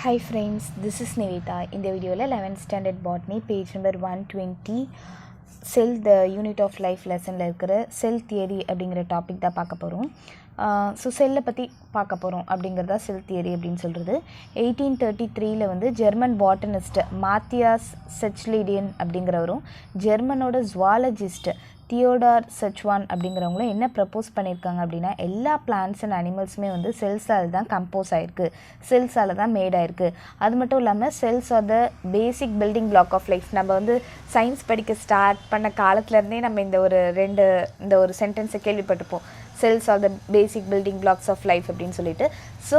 Hi friends, this is Nivita. In the video 11th standard botany page number 120 cell the unit of life lesson இருக்கிற cell theory அப்படிங்கிற topic தான் பார்க்க போகிறோம். So செல்லை பற்றி பார்க்க போகிறோம் அப்படிங்கிறதா செல் தியரி அப்படின்னு சொல்கிறது. 1833 வந்து ஜெர்மன் பாட்டனிஸ்ட் மாத்தியாஸ் செச்லிடியன் அப்படிங்கிறவரும் ஜெர்மனோட ஜுவாலஜிஸ்ட் தியோடார் சச்வான் அப்படிங்கிறவங்களும் என்ன ப்ரப்போஸ் பண்ணியிருக்காங்க அப்படின்னா, எல்லா பிளான்ட்ஸ் அண்ட் அனிமல்ஸுமே வந்து செல்ஸால் தான் கம்போஸ் ஆகிருக்கு, செல்ஸால் தான் மேட் ஆகிருக்கு. அது மட்டும் இல்லாமல் cells are the basic building block of life. நம்ம வந்து சயின்ஸ் படிக்க ஸ்டார்ட் பண்ண காலத்துலேருந்தே நம்ம இந்த ஒரு சென்டென்ஸை கேள்விப்பட்டிருப்போம், cells are the basic building blocks of life அப்படின்னு சொல்லிட்டு. ஸோ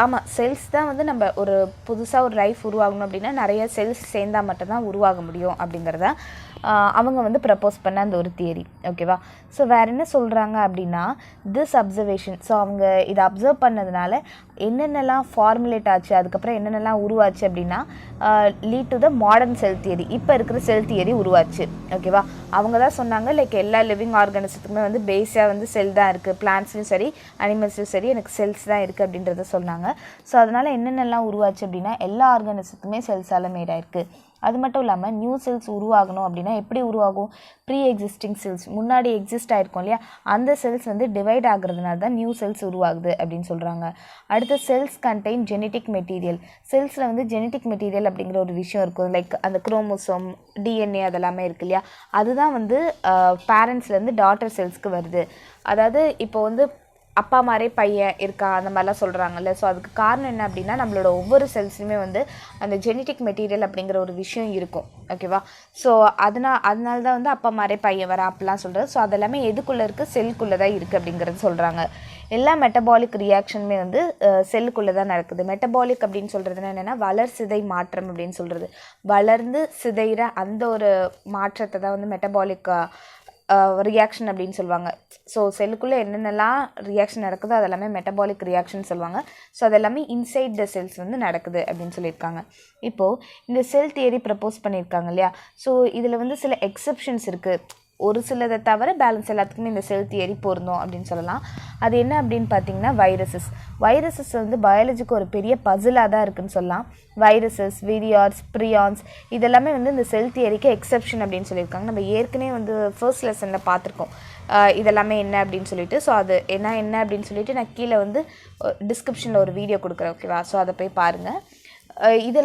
ஆமாம், செல்ஸ் தான் வந்து நம்ம ஒரு புதுசாக ஒரு லைஃப் உருவாகணும் அப்படின்னா நிறைய செல்ஸ் சேர்ந்தால் மட்டும்தான் உருவாக முடியும் அப்படிங்கிறத அவங்க வந்து ப்ரப்போஸ் பண்ண அந்த ஒரு தியரி. ஓகேவா? ஸோ வேறு என்ன சொல்கிறாங்க அப்படின்னா, திஸ் அப்சர்வேஷன், ஸோ அவங்க இதை அப்சர்வ் பண்ணதுனால என்னென்னலாம் ஃபார்முலேட் ஆச்சு, அதுக்கப்புறம் என்னென்னலாம் உருவாச்சு அப்படின்னா lead to the modern sell theory. இப்போ இருக்கிற செல் தியரி உருவாச்சு. ஓகேவா? அவங்க தான் சொன்னாங்க, லைக் எல்லா லிவிங் ஆர்கானிசத்துக்குமே வந்து பேஸாக வந்து செல் தான் இருக்குது, பிளான்ட்ஸ்லையும் சரி அனிமல்ஸ்லையும் சரி எனக்கு செல்ஸ் தான் இருக்குது அப்படின்றத சொன்னாங்க. ஸோ அதனால் என்னென்னலாம் உருவாச்சு அப்படின்னா எல்லா ஆர்கானிசத்துக்குமே செல்ஸால் மேட் ஆயிருக்கு. அது மட்டும் இல்லாமல் நியூ செல்ஸ் உருவாகணும் அப்படின்னா எப்படி உருவாகும்? ப்ரீ எக்ஸிஸ்டிங் செல்ஸ், முன்னாடி எக்ஸிஸ்ட் ஆகிருக்கும் இல்லையா, அந்த செல்ஸ் வந்து டிவைட் ஆகுறதுனால தான் நியூ செல்ஸ் உருவாகுது அப்படின்னு சொல்கிறாங்க. அடுத்து செல்ஸ் கண்டெயின் ஜெனட்டிக் மெட்டீரியல். செல்ஸில் வந்து ஜெனட்டிக் மெட்டீரியல் அப்படிங்கிற ஒரு விஷயம் இருக்கும், லைக் அந்த குரோமோசோம், டிஎன்ஏ அதெல்லாமே இருக்கு இல்லையா, அதுதான் வந்து பேரண்ட்ஸ்லேருந்து டாட்டர் செல்ஸ்க்கு வருது. அதாவது இப்போ வந்து அப்பா மாதிரியே பையன் இருக்கா அந்த மாதிரிலாம் சொல்கிறாங்கல்ல. ஸோ அதுக்கு காரணம் என்ன அப்படின்னா, நம்மளோட ஒவ்வொரு செல்ஸுமே வந்து அந்த ஜெனட்டிக் மெட்டீரியல் அப்படிங்கிற ஒரு விஷயம் இருக்கும். ஓகேவா? ஸோ அதனால தான் வந்து அப்பா மாதிரியே பையன் வர அப்படிலாம் சொல்கிறது. ஸோ அதெல்லாமே எதுக்குள்ளே இருக்குது? செல்லுக்குள்ளே தான் இருக்குது அப்படிங்கிறது சொல்கிறாங்க. எல்லா மெட்டபாலிக் ரியாக்ஷனுமே வந்து செல்லுக்குள்ளே தான் நடக்குது. மெட்டபாலிக் அப்படின்னு சொல்கிறதுனா என்னென்னா வளர் சிதை மாற்றம் அப்படின்னு சொல்கிறது. வளர்ந்து சிதைகிற அந்த ஒரு மாற்றத்தை தான் வந்து மெட்டபாலிக் ரியாக்ஷன் அப்படின்னு சொல்லுவாங்க. ஸோ செல்லுக்குள்ளே என்னென்னலாம் ரியாக்ஷன் நடக்குதோ அதெல்லாமே மெட்டபாலிக் ரியாக்ஷன் சொல்லுவாங்க. ஸோ அதெல்லாமே இன்சைட் த செல்ஸ் வந்து நடக்குது அப்படின்னு சொல்லியிருக்காங்க. இப்போது இந்த செல் தியரி ப்ரப்போஸ் பண்ணியிருக்காங்க இல்லையா, ஸோ இதில் வந்து சில எக்ஸப்ஷன்ஸ் இருக்குது. ஒரு சிலதை தவிர பேலன்ஸ் எல்லாத்துக்குமே இந்த செல் தியரி பொருந்தும் அப்படின்னு சொல்லலாம். அது என்ன அப்படின்னு பார்த்தீங்கன்னா வைரஸஸ் வந்து பயாலஜிக்கு ஒரு பெரிய பசிலாக தான் இருக்குதுன்னு சொல்லலாம். வைரஸஸ், விரியார்ஸ், ப்ரியான்ஸ் இதெல்லாமே வந்து இந்த செல் தியரிக்கு எக்ஸப்ஷன் அப்படின்னு சொல்லியிருக்காங்க. நம்ம ஏற்கனவே வந்து ஃபர்ஸ்ட் லெசனில் பார்த்துருக்கோம் இதெல்லாமே என்ன அப்படின்னு சொல்லிட்டு. ஸோ அது என்ன அப்படின்னு சொல்லிட்டு நான் கீழே வந்து டிஸ்கிரிப்ஷனில் ஒரு வீடியோ கொடுக்குறேன். ஓகேவா? ஸோ அதை போய் பாருங்கள். இது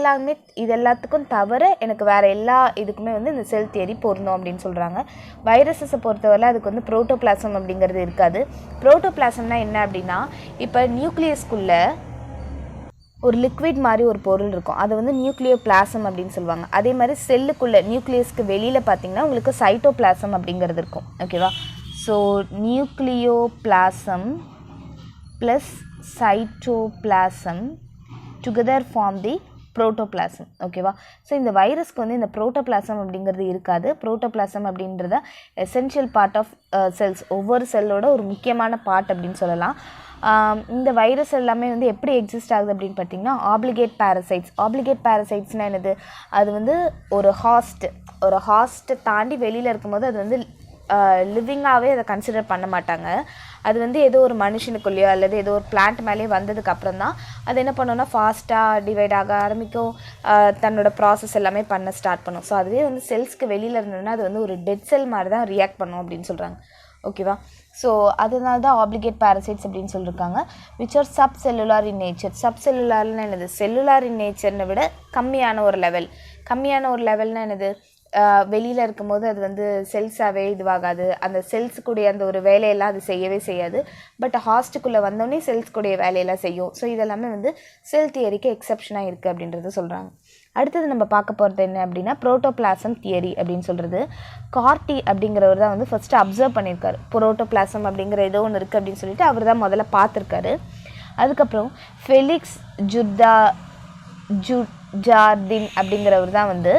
எல்லாத்துக்கும் தவிர எனக்கு வேறு எல்லா இதுக்குமே வந்து இந்த செல் தியரி பொருந்தும் அப்படின்னு சொல்கிறாங்க. வைரஸஸை பொறுத்தவரை அதுக்கு வந்து புரோட்டோபிளாசம் அப்படிங்கிறது இருக்காது. புரோட்டோபிளாசம்னா என்ன அப்படின்னா, இப்போ நியூக்ளியஸ்குள்ளே ஒரு லிக்விட் மாதிரி ஒரு பொருள் இருக்கும், அது வந்து நியூக்ளியோபிளாசம் அப்படின்னு சொல்லுவாங்க. அதே மாதிரி செல்லுக்குள்ளே நியூக்ளியஸ்க்கு வெளியில் பார்த்திங்கன்னா உங்களுக்கு சைட்டோபிளாசம் அப்படிங்கிறது இருக்கும். ஓகேவா? So nucleoplasm plus cytoplasm together form the protoplasm. ஓகேவா? ஸோ இந்த வைரஸ்க்கு வந்து இந்த புரோட்டோபிளாசம் அப்படிங்கிறது இருக்காது. புரோட்டோபிளாசம் அப்படின்றத எசென்ஷியல் பார்ட் ஆஃப் செல்ஸ், ஒவ்வொரு செல்லோட ஒரு முக்கியமான பார்ட் அப்படின்னு சொல்லலாம். இந்த வைரஸ் எல்லாமே வந்து எப்படி எக்ஸிஸ்ட் ஆகுது அப்படின்னு பார்த்தீங்கன்னா ஆப்ளிகேட் பேரசைட்ஸ்னால் என்னது? அது வந்து ஒரு ஹாஸ்ட்டை தாண்டி வெளியில் இருக்கும்போது அது வந்து லிவிங்காகவே அதை கன்சிடர் பண்ண மாட்டாங்க. அது வந்து ஏதோ ஒரு மனுஷனுக்குள்ளேயோ அல்லது ஏதோ ஒரு பிளான்ட் மேலேயே வந்ததுக்கப்புறம் தான் அது என்ன பண்ணோன்னா ஃபாஸ்ட்டாக டிவைட் ஆக ஆரம்பிக்கும், தன்னோட ப்ராசஸ் எல்லாமே பண்ண ஸ்டார்ட் பண்ணும். ஸோ அதுவே வந்து செல்ஸ்க்கு வெளியில் இருந்ததுன்னா அது வந்து ஒரு டெட் செல் மாதிரி தான் ரியாக்ட் பண்ணும் அப்படின்னு சொல்கிறாங்க. ஓகேவா? ஸோ அதனால தான் ஆப்ளிகேட் பேரசைட்ஸ் அப்படின்னு சொல்லியிருக்காங்க. Which are sub cellular in nature. Sub செல்லுலார்னு என்னது? செல்லுலார் இன் நேச்சர்னை விட கம்மியான ஒரு லெவல்னால் என்னது? வெளியில் இருக்கும்போது அது வந்து செல்ஸாகவே இதுவாகாது, அந்த செல்ஸுக்குடைய அந்த ஒரு வேலையெல்லாம் அது செய்யவே செய்யாது. பட் ஹாஸ்ட்டுக்குள்ளே வந்தோடனே செல்ஸ்க்குடைய வேலையெல்லாம் செய்யும். ஸோ இதெல்லாமே வந்து செல் தியரிக்கு எக்ஸப்ஷனாக இருக்குது அப்படின்றத சொல்கிறாங்க. அடுத்தது நம்ம பார்க்க போகிறது என்ன அப்படின்னா புரோட்டோபிளாசம் தியரி அப்படின்னு சொல்கிறது. கார்டி அப்படிங்கிறவர் தான் வந்து ஃபஸ்ட்டு அப்சர்வ் பண்ணியிருக்காரு. புரோட்டோபிளாசம் அப்படிங்கிற ஏதோ ஒன்று இருக்குது அப்படின்னு சொல்லிட்டு அவர் தான் முதல்ல பார்த்துருக்காரு. அதுக்கப்புறம் ஃபெலிக்ஸ் ஜார்டின் அப்படிங்கிறவர் தான் வந்து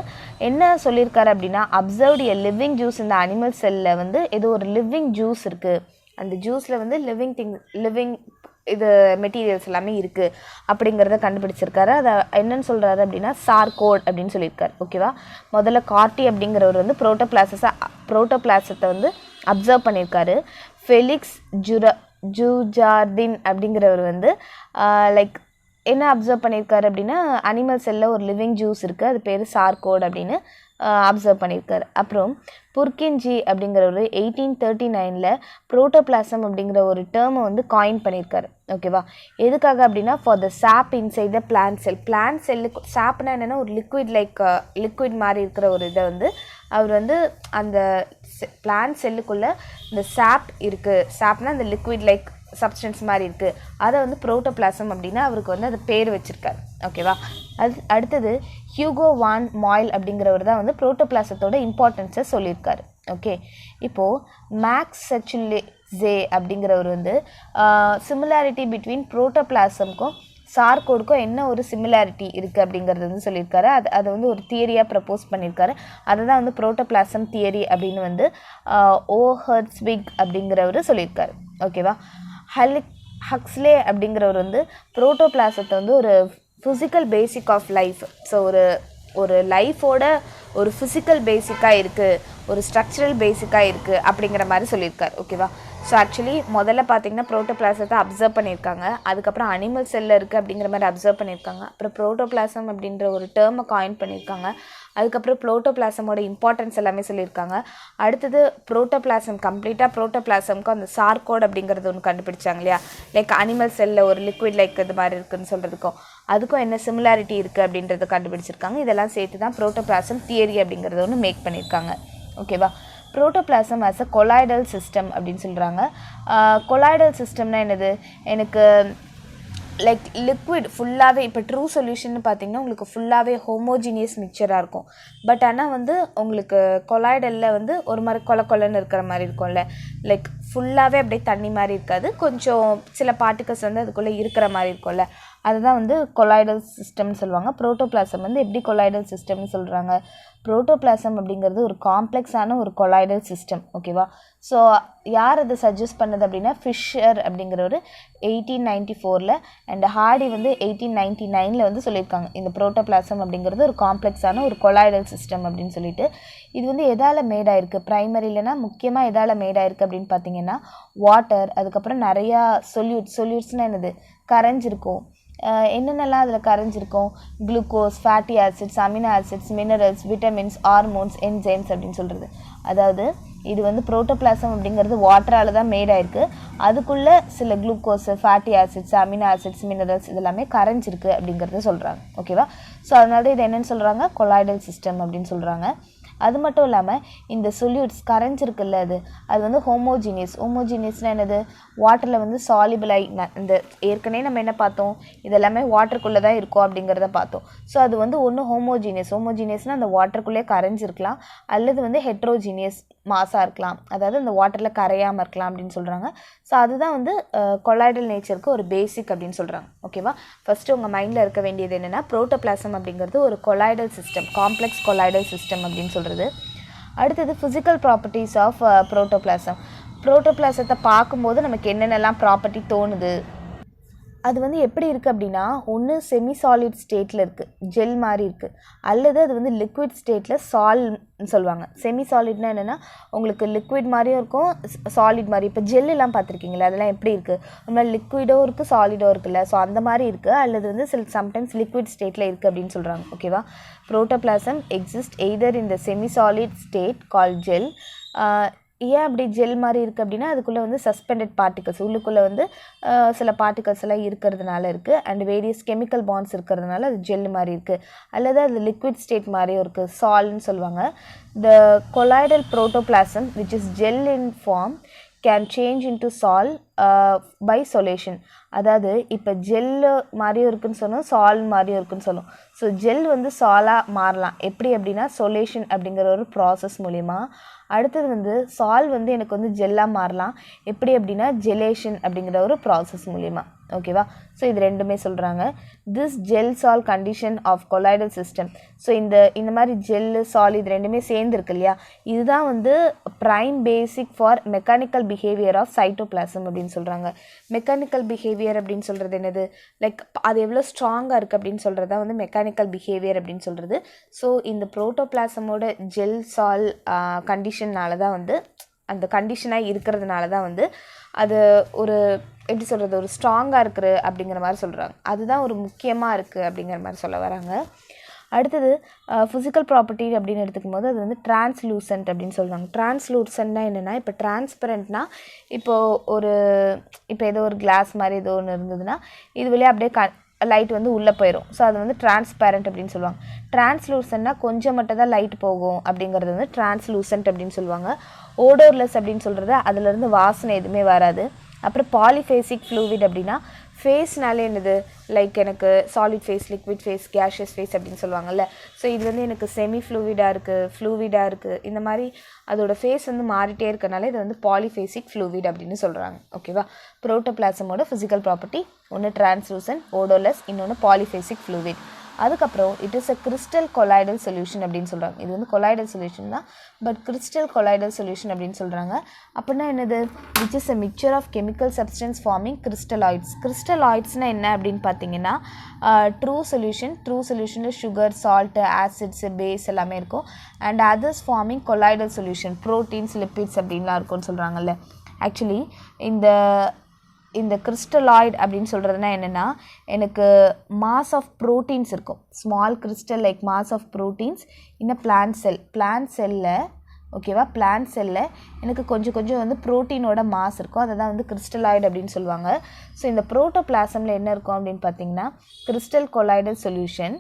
என்ன சொல்லியிருக்காரு அப்படின்னா, அப்சர்வ்டு எ லிவிங் ஜூஸ் இந்த அனிமல் செல்லில் வந்து ஏதோ ஒரு லிவிங் ஜூஸ் இருக்குது, அந்த ஜூஸில் வந்து லிவிங் இது மெட்டீரியல்ஸ் எல்லாமே இருக்குது அப்படிங்கிறத கண்டுபிடிச்சிருக்காரு. அதை என்னன்னு சொல்கிறாரு அப்படின்னா சார்கோட் அப்படின்னு சொல்லியிருக்காரு. ஓகேவா? முதல்ல கார்டி அப்படிங்கிறவர் வந்து புரோட்டோபிளாசத்தை வந்து அப்சர்வ் பண்ணியிருக்காரு. ஃபெலிக்ஸ் ஜூஜார்டின் அப்படிங்கிறவர் வந்து லைக் என்ன அப்சர்வ் பண்ணியிருக்காரு அப்படின்னா அனிமல் செல்லில் ஒரு லிவிங் ஜூஸ் இருக்குது, அது பேர் சார்கோட் அப்படின்னு அப்சர்வ் பண்ணியிருக்காரு. அப்புறம் புர்கின்ஜி அப்படிங்கிற ஒரு 1839 புரோட்டோபிளாசம் அப்படிங்கிற ஒரு டேர்மை வந்து காயின் பண்ணியிருக்காரு. ஓகேவா, எதுக்காக அப்படின்னா ஃபார் த சாப் inside the plant sell. Plant செல்லுக்கு சாப்னா என்னென்னா ஒரு லிக்விட் மாதிரி இருக்கிற ஒரு இதை வந்து அவர் வந்து அந்த பிளான்ட் செல்லுக்குள்ளே இந்த சாப் இருக்குது, சாப்னா அந்த லிக்விட் லைக் சப்ஸ்டன்ஸ் மாதிரி இருக்குது, அதை வந்து புரோட்டோபிளாசம் அப்படின்னா அவருக்கு வந்து அது பேர் வச்சுருக்காரு. ஓகேவா, அடுத்தது ஹியூகோ வான் மாயில் அப்படிங்கிறவர் தான் வந்து புரோட்டோபிளாசத்தோட இம்பார்ட்டன்ஸை சொல்லியிருக்காரு. ஓகே, இப்போது மேக்ஸ் சச்சுலேசே அப்படிங்கிறவர் வந்து சிமிலாரிட்டி பிட்வீன் புரோட்டோபிளாசம்க்கும் சார்கோடுக்கும் என்ன ஒரு சிமிலாரிட்டி இருக்குது அப்படிங்கிறது வந்து சொல்லியிருக்காரு. அதை வந்து ஒரு தியரியாக ப்ரப்போஸ் பண்ணியிருக்காரு. அதை தான் வந்து புரோட்டோபிளாசம் தியரி அப்படின்னு வந்து ஓஹெர்ட்ஸ்விக் அப்படிங்கிறவர் சொல்லியிருக்காரு. ஓகேவா, ஹக்ஸ்லே அப்படிங்கிறவர் வந்து புரோட்டோபிளாசத்தை வந்து ஒரு physical basic of life, so ஒரு லைஃபோட ஒரு ஃபிசிக்கல் பேசிக்காக இருக்குது, ஒரு ஸ்ட்ரக்சரல் பேசிக்காக இருக்குது அப்படிங்கிற மாதிரி சொல்லியிருக்காரு. ஓகேவா, ஸோ ஆக்சுவலி முதல்ல பார்த்தீங்கன்னா புரோட்டோபிளாசத்தை அப்சர்வ் பண்ணியிருக்காங்க, அதுக்கப்புறம் அனிமல் செல்லில் இருக்குது அப்படிங்கிற மாதிரி அப்சர்வ் பண்ணியிருக்காங்க, அப்புறம் புரோட்டோபிளாசம் அப்படின்ற ஒரு டேர்மை காயின் பண்ணியிருக்காங்க, அதுக்கப்புறம் புரோட்டோபிளாசமோட இம்பார்ட்டன்ஸ் எல்லாமே சொல்லியிருக்காங்க. அடுத்தது புரோட்டோபிளாசம் கம்ப்ளீட்டாக புரோட்டோபிளாசம்க்கு அந்த சார்கோட் அப்படிங்கிறது ஒன்று கண்டுபிடிச்சாங்க இல்லையா, லைக் அனிமல் செல்லில் ஒரு லிக்விட் லைக் இது மாதிரி இருக்குதுன்னு சொல்கிறதுக்கும் அதுக்கும் என்ன சிமிலாரிட்டி இருக்குது அப்படின்றத கண்டுபிடிச்சிருக்காங்க. இதெல்லாம் சேர்த்து தான் புரோட்டோபிளாசம் தியரி அப்படிங்கிறத ஒன்று மேக் பண்ணியிருக்காங்க. ஓகேவா, protoplasm as a colloidal system அப்படின்னு சொல்கிறாங்க. கொலாய்டல் சிஸ்டம்னா என்னது, எனக்கு லைக் லிக்விட் ஃபுல்லாகவே இப்போ ட்ரூ சொல்யூஷன் பார்த்திங்கன்னா உங்களுக்கு ஃபுல்லாகவே ஹோமோஜினியஸ் மிக்சராக இருக்கும். பட் ஆனால் வந்து உங்களுக்கு கொலாய்டலில் வந்து ஒரு மாதிரி கொலன்னு இருக்கிற மாதிரி இருக்கும்ல, லைக் ஃபுல்லாகவே அப்படியே தண்ணி மாதிரி இருக்காது, கொஞ்சம் சில பார்ட்டிகல்ஸ் வந்து அதுக்குள்ளே இருக்கிற மாதிரி இருக்கும்ல, அதுதான் வந்து கொலாய்டல் சிஸ்டம்னு சொல்லுவாங்க. புரோட்டோபிளாசம் வந்து எப்படி கொலாய்டல் சிஸ்டம்னு சொல்கிறாங்க, புரோட்டோபிளாசம் அப்படிங்கிறது ஒரு காம்ப்ளெக்ஸான ஒரு கொலாய்டல் சிஸ்டம். ஓகேவா, ஸோ யார் அதை சஜஸ்ட் பண்ணது அப்படின்னா ஃபிஷர் அப்படிங்கிறவர் 1894 அண்ட் ஹார்டி வந்து 1899 வந்து சொல்லியிருக்காங்க. இந்த புரோட்டோபிளாசம் அப்படிங்கிறது ஒரு காம்ப்ளெக்ஸான ஒரு கொலாய்டல் சிஸ்டம் அப்படின்னு சொல்லிட்டு. இது வந்து எதால் மேடாயிருக்கு, ப்ரைமரியிலனா முக்கியமாக எதால் மேடாயிருக்கு அப்படின்னு பார்த்தீங்கன்னா வாட்டர், அதுக்கப்புறம் நிறையா சொல்யூட்ஸ்னால் என்னது கரைஞ்சிருக்கும். என்னென்னலாம் அதில் கரைஞ்சிருக்கும், glucose, fatty acids, amino acids, minerals, vitamins, hormones, enzymes அப்படின்னு சொல்கிறது. அதாவது இது வந்து புரோட்டோபிளாசம் அப்படிங்கிறது வாட்டரால் தான் மேடாயிருக்கு, அதுக்குள்ளே சில glucose, fatty acids, amino acids, minerals இதெல்லாமே கரைஞ்சிருக்கு அப்படிங்கிறத சொல்கிறாங்க. ஓகேவா, ஸோ அதனால இது என்னென்னு சொல்கிறாங்க, கொலாய்டல் சிஸ்டம் அப்படின்னு சொல்கிறாங்க. அது மட்டும் இல்லாமல் இந்த சொல்யூட்ஸ் கரைஞ்சிருக்குல்ல அது வந்து ஹோமோஜீனியஸ்னால் என்னது, வாட்டரில் வந்து சாலிபிளாகி இந்த ஏற்கனவே நம்ம என்ன பார்த்தோம், இதெல்லாமே வாட்டருக்குள்ளே தான் இருக்கும் அப்படிங்கிறத பார்த்தோம். ஸோ அது வந்து ஒன்று ஹோமோஜீனியஸ்னால் அந்த வாட்டருக்குள்ளே கரைஞ்சிருக்கலாம், அல்லது வந்து ஹெட்ரோஜீனியஸ் மாஸாக இருக்கலாம், அதாவது அந்த வாட்டரில் கரையாமல் இருக்கலாம் அப்படின்னு சொல்கிறாங்க. ஸோ அதுதான் வந்து கொலாய்டல் நேச்சருக்கு ஒரு பேசிக் அப்படின்னு சொல்கிறாங்க. ஓகேவா, ஃபஸ்ட்டு உங்கள் மைண்டில் இருக்க வேண்டியது என்னென்னா புரோட்டோபிளாசம் அப்படிங்கிறது ஒரு colloidal system, complex colloidal system அப்படின்னு சொல்கிறது. அடுத்தது ஃபிசிக்கல் ப்ராப்பர்ட்டிஸ் ஆஃப் புரோட்டோபிளாசத்தை பார்க்கும்போது நமக்கு என்னென்னலாம் ப்ராப்பர்ட்டி தோணுது, அது வந்து எப்படி இருக்குது அப்படின்னா ஒன்று செமி சாலிட் ஸ்டேட்டில் இருக்குது, ஜெல் மாதிரி இருக்குது, அல்லது அது வந்து லிக்விட் ஸ்டேட்டில் சால்னு சொல்லுவாங்க. செமி சாலிட்னா என்னென்னா உங்களுக்கு லிக்விட் மாதிரியும் இருக்கும், சாலிட் மாதிரி. இப்போ ஜெல்லாம் பார்த்துருக்கீங்களா, அதெல்லாம் எப்படி இருக்குது, ஒரு மாதிரி லிக்விடோ இருக்குது சாலிடோ இருக்குல்ல, ஸோ அந்த மாதிரி இருக்குது, அல்லது வந்து சம்டைம்ஸ் லிக்விட் ஸ்டேட்டில் இருக்குது அப்படின்னு சொல்கிறாங்க. ஓகேவா, புரோட்டோபிளாசம் எக்ஸிஸ்ட் எய்தர் இன் த செமி சாலிட் ஸ்டேட் கால் ஜெல். ஏன் அப்படி ஜெல் மாதிரி இருக்குது அப்படின்னா அதுக்குள்ளே வந்து சஸ்பெண்டட் பார்ட்டிகல்ஸ், உள்ளுக்குள்ளே வந்து சில பார்ட்டிகல்ஸ் எல்லாம் இருக்கிறதுனால இருக்குது, அண்ட் வேரியஸ் கெமிக்கல் பாண்ட்ஸ் இருக்கிறதுனால அது ஜெல் மாதிரி இருக்குது, அல்லது அது லிக்விட் ஸ்டேட் மாதிரியும் இருக்குது, சால்னு சொல்லுவாங்க. The colloidal protoplasm which is gel in form can change into sol by solation. அதாவது இப்போ ஜெல்லு மாதிரியும் இருக்குதுன்னு சொன்னோம், சால் மாதிரியும் இருக்குதுன்னு சொன்னோம். ஸோ ஜெல் வந்து சாலாக மாறலாம், எப்படி அப்படின்னா சொலேஷன் அப்படிங்கிற ஒரு ப்ராசஸ் மூலிமா. அடுத்தது வந்து சால் வந்து எனக்கு வந்து ஜெல்லாக மாறலாம், எப்படி அப்படின்னா ஜெலேஷன் அப்படிங்கிற ஒரு ப்ராசஸ் மூலிமா. ஓகேவா, ஸோ இது ரெண்டுமே சொல்கிறாங்க. This gel sol condition of colloidal system. So இந்த மாதிரி ஜெல்லு சால் இது ரெண்டுமே சேர்ந்துருக்கு இல்லையா, இதுதான் வந்து prime basic for mechanical behaviour of cytoplasm அப்படின்னு சொல்கிறாங்க. மெக்கானிக்கல் பிஹேவியர் அப்படின்னு சொல்கிறது என்னது, லைக் அது எவ்வளோ ஸ்ட்ராங்காக இருக்குது அப்படின்னு சொல்கிறது தான் வந்து மெக்கானிக்கல் பிஹேவியர் அப்படின்னு சொல்கிறது. ஸோ இந்த புரோட்டோபிளாசமோட ஜெல் சால் கண்டிஷன்னால தான் வந்து அந்த கண்டிஷனாக இருக்கிறதுனால தான் வந்து அது ஒரு எப்படி சொல்கிறது ஒரு ஸ்ட்ராங்காக இருக்குது அப்படிங்கிற மாதிரி சொல்கிறாங்க. அதுதான் ஒரு முக்கியமாக இருக்குது அப்படிங்கிற மாதிரி சொல்ல வராங்க. அடுத்தது ஃபிசிக்கல் ப்ராப்பர்ட்டி அப்படின்னு எடுத்துக்கும் போது அது வந்து டிரான்ஸ்லூசன்ட் அப்படின்னு சொல்லுவாங்க. டிரான்ஸ்லூசன்ட்னா என்னென்னா, இப்போ டிரான்ஸ்பரண்ட்னா இப்போ ஏதோ ஒரு கிளாஸ் மாதிரி ஏதோ ஒன்று இருந்ததுன்னா இது வழியாக அப்படியே லைட் வந்து உள்ளே போயிடும். ஸோ அது வந்து டிரான்ஸ்பேரண்ட் அப்படின்னு சொல்லுவாங்க. டிரான்ஸ்லூசன்ட்னா கொஞ்சம் மட்டும் தான் லைட் போகும் அப்படிங்கிறது வந்து டிரான்ஸ்லூசன்ட் அப்படின்னு சொல்லுவாங்க. ஓடோர்லெஸ் அப்படின்னு சொல்கிறது அதுலேருந்து வாசனை எதுவுமே வராது. அப்புறம் பாலிஃபேசிக் ஃப்ளூவிட் அப்படின்னா ஃபேஸ்னாலே என்னது லைக் எனக்கு solid phase, liquid phase, gaseous phase அப்படின்னு சொல்லுவாங்கல்ல. ஸோ இது வந்து எனக்கு செமி ஃப்ளூவிடாக இருக்குது, ஃப்ளூவிடாக இருக்குது, இந்த மாதிரி அதோட ஃபேஸ் வந்து மாறிட்டே இருக்கனால இது வந்து பாலிஃபேசிக் ஃப்ளூவிட் அப்படின்னு சொல்கிறாங்க. ஓகேவா. புரோட்டோபிளாசமோட ஃபிசிக்கல் ப்ராப்பர்ட்டி ஒன்று டிரான்ஸ்லூசன்ட், ஓடோலெஸ், இன்னொன்று பாலிஃபேசிக் ஃப்ளூவிட். அதுக்கப்புறம் it is a crystal colloidal solution அப்படின்னு சொல்கிறாங்க. இது வந்து கொலாய்டல் சொல்யூஷன் தான், பட் கிறிஸ்டல் கொலாய்டல் சொல்யூஷன் அப்படின்னு சொல்கிறாங்க. அப்படின்னா என்னது, which is a mixture of chemical substance forming crystalloids. கிறிஸ்டலாய்ட்ஸ்னால் என்ன அப்படின்னு பார்த்தீங்கன்னா ட்ரூ சொல்யூஷனில் சுகர், சால்ட்டு, ஆசிட்ஸு, பேஸ் எல்லாமே இருக்கும். And others forming colloidal solution proteins, lipids அப்படின்லாம் இருக்கும்னு சொல்கிறாங்கல்ல. ஆக்சுவலி இந்த கிறிஸ்டலாய்டு அப்படின்னு சொல்கிறதுனா என்னென்னா, எனக்கு மாஸ் ஆஃப் ப்ரோட்டீன்ஸ் இருக்கும், small crystal like mass of proteins in a plant செல்லில் ஓகேவா. பிளான்ட் செல்லில் எனக்கு கொஞ்சம் வந்து ப்ரோட்டீனோட மாஸ் இருக்கும், அதை தான் வந்து கிறிஸ்டலாய்டு அப்படின்னு சொல்லுவாங்க. ஸோ இந்த புரோட்டோபிளாசமில் என்ன இருக்கும் அப்படின்னு பார்த்தீங்கன்னா crystal colloidal solution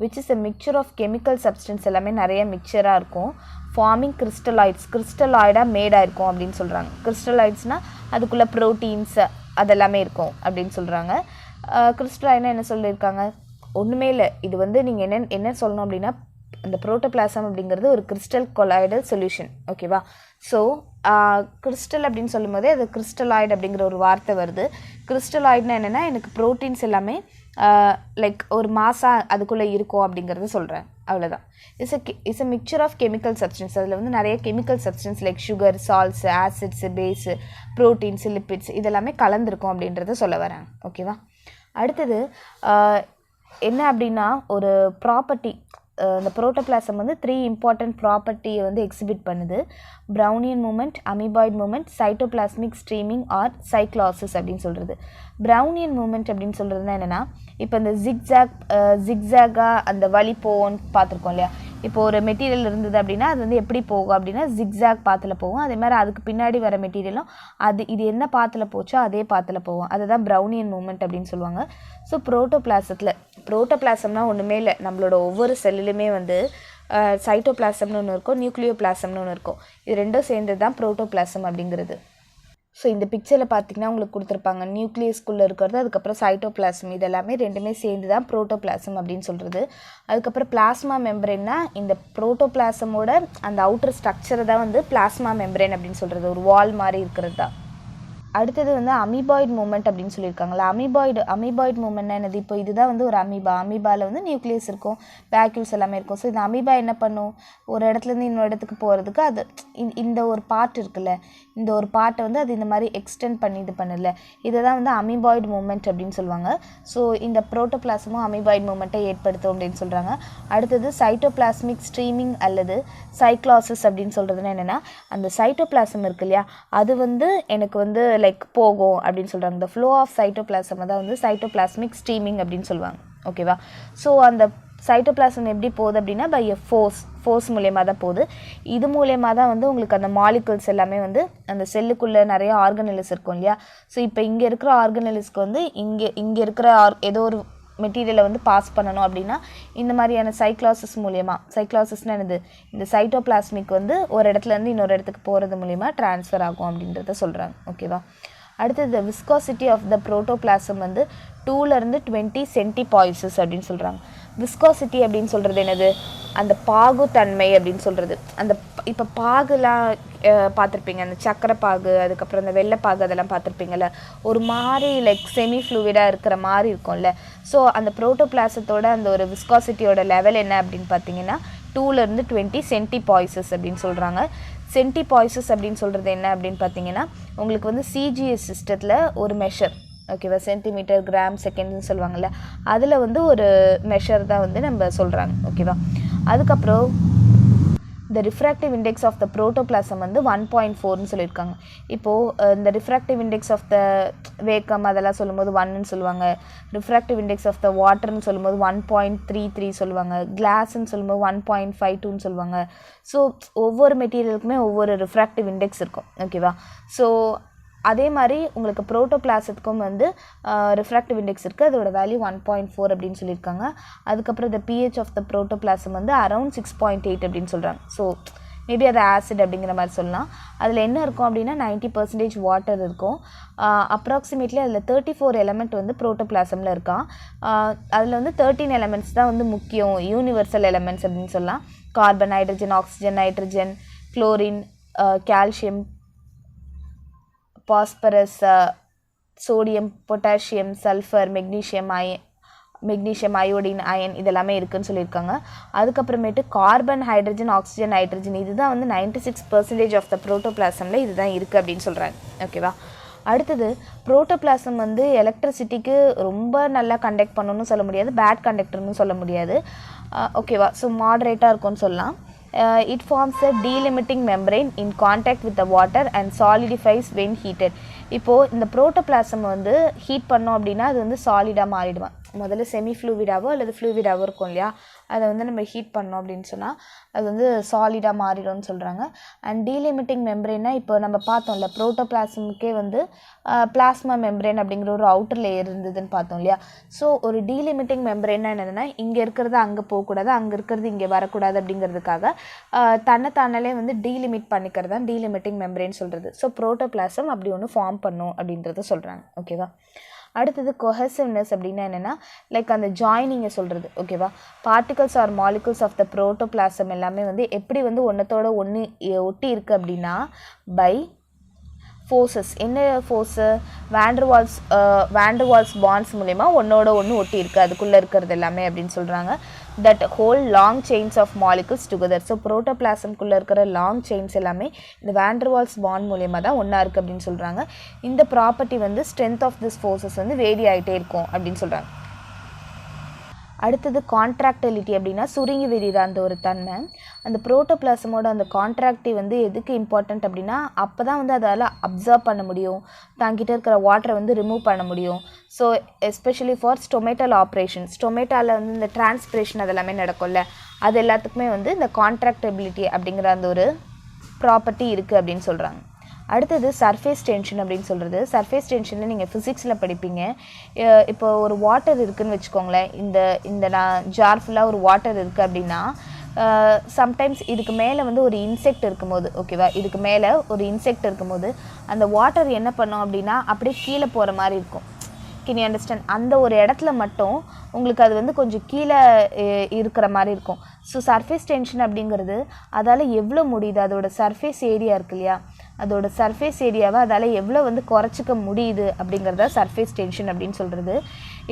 which is a mixture of chemical substance, எல்லாமே நிறைய மிக்சராக இருக்கும், ஃபார்மிங் கிறிஸ்டலாய்டாக மேடாக இருக்கும் அப்படின்னு சொல்கிறாங்க. கிறிஸ்டலாய்ட்ஸ்னால் அதுக்குள்ளே ப்ரோட்டீன்ஸ் அதெல்லாமே இருக்கும் அப்படின்னு சொல்கிறாங்க. கிறிஸ்டலாய்ட்னா என்ன சொல்லியிருக்காங்க, ஒன்றுமே இல்லை. இது வந்து நீங்கள் என்ன சொல்லணும் அப்படின்னா, அந்த புரோட்டோபிளாசம் அப்படிங்கிறது ஒரு கிறிஸ்டல் கொலாய்டல் சொல்யூஷன். ஓகேவா. ஸோ கிறிஸ்டல் அப்படின்னு சொல்லும் போதே அது கிறிஸ்டலாய்டு அப்படிங்கிற ஒரு வார்த்தை வருது. கிறிஸ்டலாய்டுனா என்னென்னா, எனக்கு ப்ரோட்டீன்ஸ் எல்லாமே லைக் ஒரு மாசாக அதுக்குள்ளே இருக்கும் அப்படிங்கிறத சொல்கிறேன், அவ்வளோதான். It's a mixture of chemical substance. அதில் வந்து நிறைய chemical substance like sugar, salts, acids, base, proteins, lipids இதெல்லாமே கலந்துருக்கும் அப்படின்றத சொல்ல வரேன். ஓகேவா. அடுத்தது என்ன அப்படின்னா, ஒரு ப்ராப்பர்ட்டி, இந்த புரோட்டோபிளாசம் வந்து 3 இம்பார்ட்டன்ட் ப்ராப்பர்ட்டியை வந்து எக்ஸிபிட் பண்ணுது. Brownian movement, amoeboid movement, cytoplasmic streaming or cyclosis அப்படின்னு சொல்கிறது. ப்ரௌனியன் மூமெண்ட் அப்படின்னு சொல்கிறதுனா என்னென்னா, இப்போ இந்த ஜிக்ஸாகாக அந்த வழி போவோன்னு பார்த்துருக்கோம் இல்லையா. இப்போ ஒரு மெட்டீரியல் இருந்தது அப்படின்னா அது வந்து எப்படி போகும் அப்படின்னா ஜிக்ஸாக் பாத்தில் போகும். அதே மாதிரி அதுக்கு பின்னாடி வர மெட்டீரியலும் இது என்ன பாத்தில் போச்சோ அதே பாத்தில் போகும். அதுதான் ப்ரௌனியன் மூமெண்ட் அப்படின்னு சொல்லுவாங்க. ஸோ புரோட்டோபிளாசம்னா ஒன்றுமே இல்லை, நம்மளோட ஒவ்வொரு செல்லுலுமே வந்து சைட்டோபிளாசம்னு ஒன்று இருக்கும், நியூக்ளியோபிளாசம்னு ஒன்று இருக்கும். இது ரெண்டும் சேர்ந்தது தான் புரோட்டோபிளாசம் அப்படிங்கிறது. ஸோ இந்த பிக்சரில் பார்த்திங்கன்னா உங்களுக்கு கொடுத்துருப்பாங்க நியூக்ளியஸ்குள்ளே இருக்கிறது, அதுக்கப்புறம் சைட்டோபிளாசம், இது எல்லாமே ரெண்டுமே சேர்ந்து தான் புரோட்டோபிளாசம் அப்படின்னு சொல்கிறது. அதுக்கப்புறம் பிளாஸ்மா மெம்பரேன்னா இந்த புரோட்டோபிளாசமோட அந்த அவுட்டர் ஸ்ட்ரக்சரை தான் வந்து பிளாஸ்மா மெம்பரேன் அப்படின்னு சொல்கிறது, ஒரு வால் மாதிரி இருக்கிறது தான். அடுத்தது வந்து அமீபாய்டு மூமெண்ட் அப்படின்னு சொல்லியிருக்காங்களா. அமீபாய்டு மூமெண்ட்னா என்னது, இப்போ இதுதான் வந்து ஒரு அமீபாவில் வந்து நியூக்ளியஸ் இருக்கும், வேக்யூல்ஸ் எல்லாமே இருக்கும். ஸோ இந்த அமீபா என்ன பண்ணும், ஒரு இடத்துலேருந்து இன்னொரு இடத்துக்கு போகிறதுக்கு அது இந்த ஒரு பார்ட் இருக்குல்ல, இந்த ஒரு பார்ட்டை வந்து அது இந்த மாதிரி எக்ஸ்டெண்ட் பண்ணி இது பண்ணல, இதை தான் வந்து அமீபாய்டு மூமெண்ட் அப்படின்னு சொல்லுவாங்க. ஸோ இந்த புரோட்டோபிளாசமும் அமீபாய்டு மூமெண்ட்டை ஏற்படுத்தும் அப்படின்னு சொல்கிறாங்க. அடுத்தது சைட்டோபிளாஸ்மிக் ஸ்ட்ரீமிங் அல்லது சைக்ளாசிஸ் அப்படின்னு சொல்கிறதுனா என்னென்னா, அந்த சைட்டோபிளாசம் இருக்கு இல்லையா, அது வந்து எனக்கு வந்து லைக் போகும் அப்படின்னு சொல்கிறாங்க. இந்த ஃப்ளோ ஆஃப் சைட்டோபிளாசம் தான் வந்து சைட்டோபிளாஸ்மிக் ஸ்ட்ரீமிங் அப்படின்னு சொல்லுவாங்க. ஓகேவா. ஸோ அந்த சைட்டோபிளாசம் எப்படி போகுது அப்படின்னா பை எ ஃபோர்ஸ் மூலியமாக தான் போகுது. இது மூலியமாக தான் வந்து உங்களுக்கு அந்த மாலிகுல்ஸ் எல்லாமே வந்து அந்த செல்லுக்குள்ளே நிறைய ஆர்கனெலிஸ் இருக்கும் இல்லையா. ஸோ இப்போ இங்கே இருக்கிற ஆர்கனெலிஸ்க்கு வந்து இங்கே இருக்கிற ஏதோ ஒரு மெட்டீரியலை வந்து பாஸ் பண்ணணும் அப்படின்னா இந்த மாதிரியான சைக்ளாசிஸ் மூலியமாக, சைக்ளாசிஸ்னால் என்னது, இந்த சைட்டோபிளாஸ்மிக் வந்து ஒரு இடத்துலேருந்து இன்னொரு இடத்துக்கு போகிறது மூலிமா ட்ரான்ஸ்ஃபர் ஆகும் அப்படின்றத சொல்கிறாங்க. ஓகேவா. அடுத்தது விஸ்காசிட்டி ஆஃப் த புரோட்டோபிளாசம் வந்து 2 to 20 சென்டிபாய்சஸ் அப்படின்னு சொல்கிறாங்க. விஸ்காசிட்டி அப்படின்னு சொல்கிறது என்னது, அந்த பாகுத்தன்மை அப்படின்னு சொல்கிறது. அந்த இப்போ பாகுலாம் பார்த்துருப்பீங்க, அந்த சக்கரை பாகு, அதுக்கப்புறம் அந்த வெள்ளைப்பாகு அதெல்லாம் பார்த்துருப்பீங்கள்ல, ஒரு மாதிரி லைக் செமி ஃப்ளூவிடாக இருக்கிற மாதிரி இருக்கும்ல. ஸோ அந்த புரோட்டோபிளாசத்தோட அந்த ஒரு விஸ்காசிட்டியோட லெவல் என்ன அப்படின்னு பார்த்தீங்கன்னா 2 to 20 சென்டிபாய்சஸ் அப்படின்னு சொல்கிறாங்க. சென்டிபாய்சஸ் அப்படின்னு சொல்கிறது என்ன அப்படின்னு பார்த்தீங்கன்னா, உங்களுக்கு வந்து சிஜிஎஸ் சிஸ்டத்தில் ஒரு மெஷர், ஓகேவா, சென்டிமீட்டர், கிராம், செகண்ட்னு சொல்லுவாங்கள்ல, அதில் வந்து ஒரு மெஷர் தான் வந்து நம்ம சொல்கிறாங்க. ஓகேவா. அதுக்கப்புறம் the refractive index of the protoplasm வந்து 1.4ன்னு சொல்லியிருக்காங்க. இப்போது இந்த refractive index of the vacuum அதெல்லாம் சொல்லும்போது 1ன்னு சொல்லுவாங்க, refractive index of the waterன்னு சொல்லும்போது 1.33 சொல்லுவாங்க, கிளாஸ்ன்னு சொல்லும்போது 1.52ன்னு சொல்லுவாங்க. ஸோ ஒவ்வொரு மெட்டீரியலுக்குமே ஒவ்வொரு refractive index இருக்கும். ஓகேவா? ஸோ அதே மாதிரி உங்களுக்கு புரோட்டோபிளாசத்துக்கும் வந்து ரிஃப்ராக்டிவ் இண்டெக்ஸ் இருக்குது, அதோட வேல்யூ 1.4 அப்படின்னு சொல்லியிருக்காங்க. அதுக்கப்புறம் இந்த pH ஆஃப் த புரோட்டோபிளாசம் வந்து அரௌண்ட் 6.8 அப்படின்னு சொல்கிறாங்க. ஸோ மேபி அது ஆசிட் அப்படிங்கிற மாதிரி சொல்லலாம். அதில் என்ன இருக்கும் அப்படின்னா 90% வாட்டர் இருக்கும். அப்ராக்சிமேட்லி அதில் 34 எலமெண்ட் வந்து புரோட்டோபிளாசமில் இருக்கான். அதில் வந்து 13 எலமெண்ட்ஸ் தான் வந்து முக்கியம், யூனிவர்சல் எலமெண்ட்ஸ் அப்படின்னு சொல்லலாம். Carbon, hydrogen, oxygen, nitrogen, chlorine, calcium, phosphorus, sodium, potassium, sulphur, magnesium, iodine, iron இதெல்லாமே இருக்குதுன்னு சொல்லியிருக்காங்க. அதுக்கப்புறமேட்டு கார்பன், ஹைட்ரஜன், ஆக்சிஜன், நைட்ரஜன் இதுதான் வந்து 96% ஆஃப் த புரோட்டோபிளாசமில் இதுதான் இருக்குது அப்படின்னு சொல்கிறாங்க. ஓகேவா? அடுத்தது புரோட்டோபிளாசம் வந்து எலக்ட்ரிசிட்டிக்கு ரொம்ப நல்லா கண்டக்ட் பண்ணணும்னு சொல்ல முடியாது, பேட் கண்டக்டர்னு சொல்ல முடியாது. ஓகேவா? ஸோ மாடரேட்டாக இருக்கும்னு சொல்லலாம். It forms a delimiting membrane in contact with the water and solidifies when heated. இப்போது இந்த புரோட்டோபிளாசம் வந்து ஹீட் பண்ணோம் அப்படின்னா அது வந்து சாலிடாக மாறிடுவான். முதல்ல செமி ஃப்ளூவிடாவோ அல்லது ஃப்ளூவிடாவோ இருக்கும் இல்லையா, அதை வந்து நம்ம ஹீட் பண்ணோம் அப்படின்னு சொன்னால் அது வந்து சாலிடாக மாறிடும்னு சொல்கிறாங்க. அண்ட் டீலிமிட்டிங் மெம்பரேன்னா இப்போ நம்ம பார்த்தோம்ல புரோட்டோபிளாசமுக்கே வந்து பிளாஸ்மா மெம்பரேன் அப்படிங்கிற ஒரு அவுட்டர் லேயர் இருந்ததுன்னு பார்த்தோம் இல்லையா. ஸோ ஒரு டீலிமிட்டிங் மெம்பரேன்னா என்னதுன்னா இங்கே இருக்கிறது அங்கே போகக்கூடாது, அங்கே இருக்கிறது இங்கே வரக்கூடாது அப்படிங்கிறதுக்காக தன்னைத்தானாலே வந்து டீலிமிட் பண்ணிக்கிறது தான் டீலிமிட்டிங் மெம்பரேன் சொல்கிறது. ஸோ புரோட்டோபிளாசம் அப்படி ஒன்று ஃபார்ம் பண்ணும் அப்படின்றத சொல்கிறாங்க. ஓகேவா? அடுத்தது கொஹசிவ்னஸ் அப்படின்னா என்னென்னா லைக் அந்த ஜாயினிங்கை சொல்கிறது. ஓகேவா? Particles or molecules of the protoplasm எல்லாமே வந்து எப்படி வந்து ஒன்றத்தோட ஒன்று ஒட்டி இருக்குது அப்படின்னா பை ஃபோர்ஸஸ். என்ன ஃபோர்ஸு? வேண்டர்வால்ஸ் பாண்ட்ஸ் மூலமா ஒன்றோட ஒன்று ஒட்டி இருக்குது அதுக்குள்ளே இருக்கிறது எல்லாமே அப்படின்னு சொல்கிறாங்க. That hold long chains of molecules together. So புரோட்டோபிளாசம்குள்ளே இருக்கிற லாங் செயின்ஸ் எல்லாமே இந்த வேண்டர்வால்ஸ் பாண்ட் மூலயமா தான் ஒன்றா இருக்குது அப்படின்னு சொல்கிறாங்க. இந்த ப்ராப்பர்ட்டி வந்து ஸ்ட்ரென்த் ஆஃப் திஸ் ஃபோர்ஸஸ் வந்து வேரி ஆகிட்டே இருக்கும் அப்படின்னு சொல்கிறாங்க. அடுத்தது கான்ட்ராக்டிலிட்டி அப்படின்னா சுருங்கி விரிகிற அந்த ஒரு தன்மை. அந்த புரோட்டோபிளாசமோட அந்த கான்ட்ராக்டி வந்து எதுக்கு இம்பார்ட்டண்ட் அப்படின்னா அப்போ தான் வந்து அதால் அப்சர்வ் பண்ண முடியும், தாங்கிட்ட இருக்கிற வாட்டரை வந்து ரிமூவ் பண்ண முடியும். So especially for stomatal operation, ஸ்டொமேட்டாவில் வந்து இந்த டிரான்ஸ்பிரேஷன் அதெல்லாமே நடக்கும்ல, அது எல்லாத்துக்குமே வந்து இந்த கான்ட்ராக்டபிலிட்டி அப்படிங்கிற அந்த ஒரு ப்ராப்பர்ட்டி இருக்குது அப்படின்னு சொல்கிறாங்க. அடுத்தது சர்ஃபேஸ் டென்ஷன் அப்படின்னு சொல்கிறது. சர்ஃபேஸ் டென்ஷனில் நீங்கள் ஃபிசிக்ஸில் படிப்பீங்க. இப்போ ஒரு வாட்டர் இருக்குதுன்னு வச்சுக்கோங்களேன், இந்த நான் ஜார் ஃபுல்லாக ஒரு வாட்டர் இருக்குது அப்படின்னா சம்டைம்ஸ் இதுக்கு மேலே வந்து ஒரு இன்செக்ட் இருக்கும்போது, ஓகேவா, இதுக்கு மேலே ஒரு இன்செக்ட் இருக்கும்போது அந்த வாட்டர் என்ன பண்ணோம் அப்படின்னா அப்படியே கீழே போகிற மாதிரி இருக்கும். Can you understand? அந்த ஒரு இடத்துல மட்டும் உங்களுக்கு அது வந்து கொஞ்சம் கீழே இருக்கிற மாதிரி இருக்கும். ஸோ சர்ஃபேஸ் டென்ஷன் அப்படிங்கிறது அதால் எவ்வளோ முடியுது, அதோட சர்ஃபேஸ் ஏரியா இருக்கு இல்லையா, அதோட சர்ஃபேஸ் ஏரியாவை அதால் எவ்வளோ வந்து குறைச்சிக்க முடியுது அப்படிங்கிறத சர்ஃபேஸ் டென்ஷன் அப்படின்னு சொல்கிறது.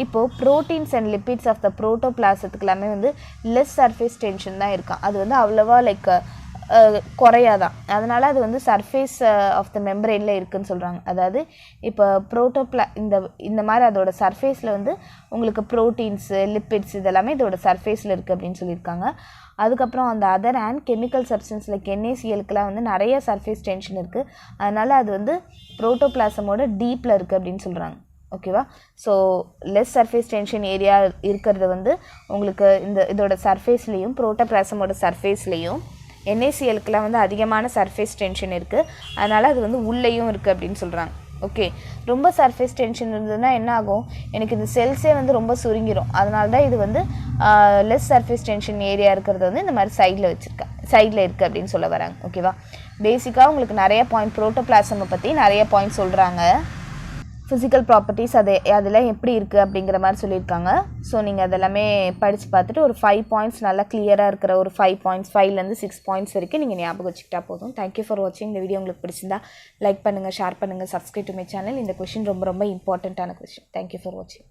இப்போது proteins and lipids of the புரோட்டோபிளாசத்துக்கு எல்லாமே வந்து லெஸ் சர்ஃபேஸ் டென்ஷன் தான் இருக்கான். அது வந்து அவ்வளோவா லைக் குறையாதான். அதனால் அது வந்து சர்ஃபேஸ் ஆஃப் த மெம்பரேனில் இருக்குதுன்னு சொல்கிறாங்க. அதாவது இப்போ இந்த மாதிரி அதோட சர்ஃபேஸில் வந்து உங்களுக்கு ப்ரோட்டீன்ஸு, லிப்பிட்ஸ் இதெல்லாமே இதோட சர்ஃபேஸில் இருக்குது அப்படின்னு சொல்லியிருக்காங்க. அதுக்கப்புறம் அந்த other and chemical substance like NaClலாம் வந்து நிறைய சர்ஃபேஸ் டென்ஷன் இருக்குது. அதனால் அது வந்து புரோட்டோபிளாசமோட டீப்பில் இருக்குது அப்படின்னு சொல்கிறாங்க. ஓகேவா? So less surface tension area இருக்கிறது வந்து உங்களுக்கு இதோட சர்ஃபேஸ்லேயும் புரோட்டோபிளாசமோட சர்ஃபேஸ்லேயும் NaClலாம் வந்து அதிகமான சர்ஃபேஸ் டென்ஷன் இருக்குது. அதனால் அது வந்து உள்ளேயும் இருக்குது அப்படின்னு சொல்கிறாங்க. ஓகே, ரொம்ப சர்ஃபேஸ் டென்ஷன் இருந்ததுன்னா என்ன ஆகும், எனக்கு இந்த செல்ஸே வந்து ரொம்ப சுருங்கிடும். அதனால தான் இது வந்து லெஸ் சர்ஃபேஸ் டென்ஷன் ஏரியா இருக்கிறது வந்து இந்த மாதிரி சைடில் இருக்குது அப்படின்னு சொல்ல வராங்க. ஓகேவா? பேசிக்காக உங்களுக்கு நிறைய பாயிண்ட் புரோட்டோபிளாசமை பற்றி நிறைய பாயிண்ட் சொல்கிறாங்க. ஃபிசிக்கல் ப்ராப்பர்ட்டிஸ் அதெல்லாம் எப்படி இருக்குது அப்படிங்கிற மாதிரி சொல்லியிருக்காங்க. ஸோ நீங்கள் அதெல்லாமே படித்து பார்த்துட்டு ஒரு 5 பாயிண்ட்ஸ் நல்லா கிளியராக இருக்கிற ஒரு 5 பாயிண்ட்ஸ் 5லேருந்து 6 பாயிண்ட்ஸ் வரைக்கும் நீங்கள் ஞாபகம் வச்சுக்கிட்டா போதும். தேங்க்யூ ஃபார் வாட்சிங். இந்த வீடியோ உங்களுக்கு பிடிச்சிருந்தா லைக் பண்ணுங்கள், ஷேர் பண்ணுங்கள், சப்ஸ்கிரைப் டு மை சேனல். இந்த கொஷின் ரொம்ப ரொம்ப இம்பார்ட்டண்ட்டான கொஷின். தேங்க்யூ ஃபார் வாட்சிங்.